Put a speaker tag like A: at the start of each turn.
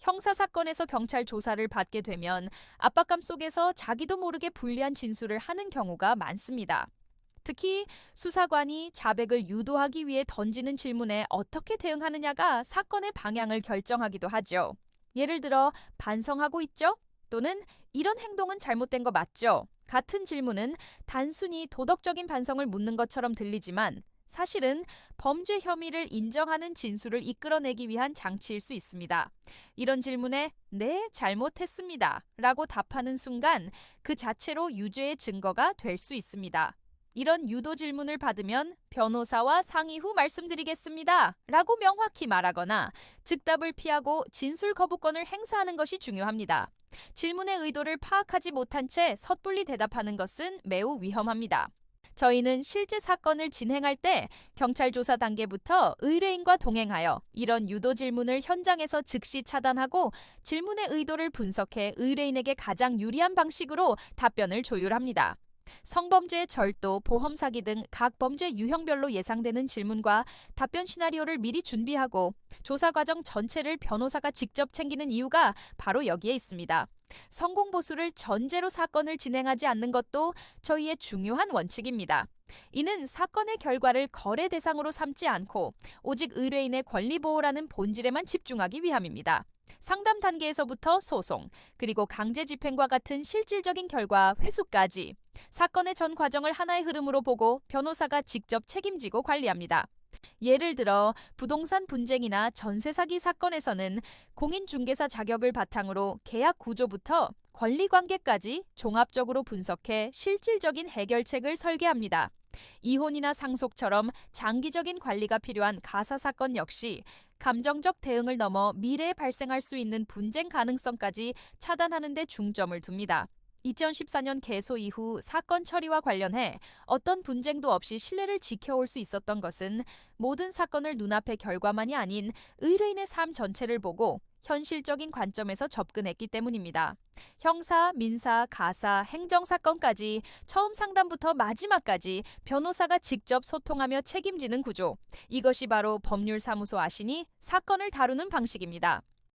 A: 형사사건에서 경찰 조사를 받게 되면 압박감 속에서 자기도 모르게 불리한 진술을 하는 경우가 많습니다. 특히 수사관이 자백을 유도하기 위해 던지는 질문에 어떻게 대응하느냐가 사건의 방향을 결정하기도 하죠. 예를 들어, 반성하고 있죠? 또는 이런 행동은 잘못된 거 맞죠? 같은 질문은 단순히 도덕적인 반성을 묻는 것처럼 들리지만 사실은 범죄 혐의를 인정하는 진술을 이끌어내기 위한 장치일 수 있습니다. 이런 질문에 네, 잘못했습니다 라고 답하는 순간 그 자체로 유죄의 증거가 될 수 있습니다. 이런 유도 질문을 받으면 변호사와 상의 후 말씀드리겠습니다 라고 명확히 말하거나 즉답을 피하고 진술 거부권을 행사하는 것이 중요합니다. 질문의 의도를 파악하지 못한 채 섣불리 대답하는 것은 매우 위험합니다. 저희는 실제 사건을 진행할 때 경찰 조사 단계부터 의뢰인과 동행하여 이런 유도 질문을 현장에서 즉시 차단하고 질문의 의도를 분석해 의뢰인에게 가장 유리한 방식으로 답변을 조율합니다. 성범죄, 절도, 보험 사기 등 각 범죄 유형별로 예상되는 질문과 답변 시나리오를 미리 준비하고 조사 과정 전체를 변호사가 직접 챙기는 이유가 바로 여기에 있습니다. 성공 보수를 전제로 사건을 진행하지 않는 것도 저희의 중요한 원칙입니다. 이는 사건의 결과를 거래 대상으로 삼지 않고 오직 의뢰인의 권리 보호라는 본질에만 집중하기 위함입니다. 상담 단계에서부터 소송, 그리고 강제 집행과 같은 실질적인 결과 회수까지 사건의 전 과정을 하나의 흐름으로 보고 변호사가 직접 책임지고 관리합니다. 예를 들어 부동산 분쟁이나 전세 사기 사건에서는 공인중개사 자격을 바탕으로 계약 구조부터 권리관계까지 종합적으로 분석해 실질적인 해결책을 설계합니다. 이혼이나 상속처럼 장기적인 관리가 필요한 가사 사건 역시 감정적 대응을 넘어 미래에 발생할 수 있는 분쟁 가능성까지 차단하는 데 중점을 둡니다. 2014년 개소 이후 사건 처리와 관련해 어떤 분쟁도 없이 신뢰를 지켜올 수 있었던 것은 모든 사건을 눈앞의 결과만이 아닌 의뢰인의 삶 전체를 보고 현실적인 관점에서 접근했기 때문입니다. 형사, 민사, 가사, 행정사건까지 처음 상담부터 마지막까지 변호사가 직접 소통하며 책임지는 구조. 이것이 바로 법률사무소 아신이 사건을 다루는 방식입니다.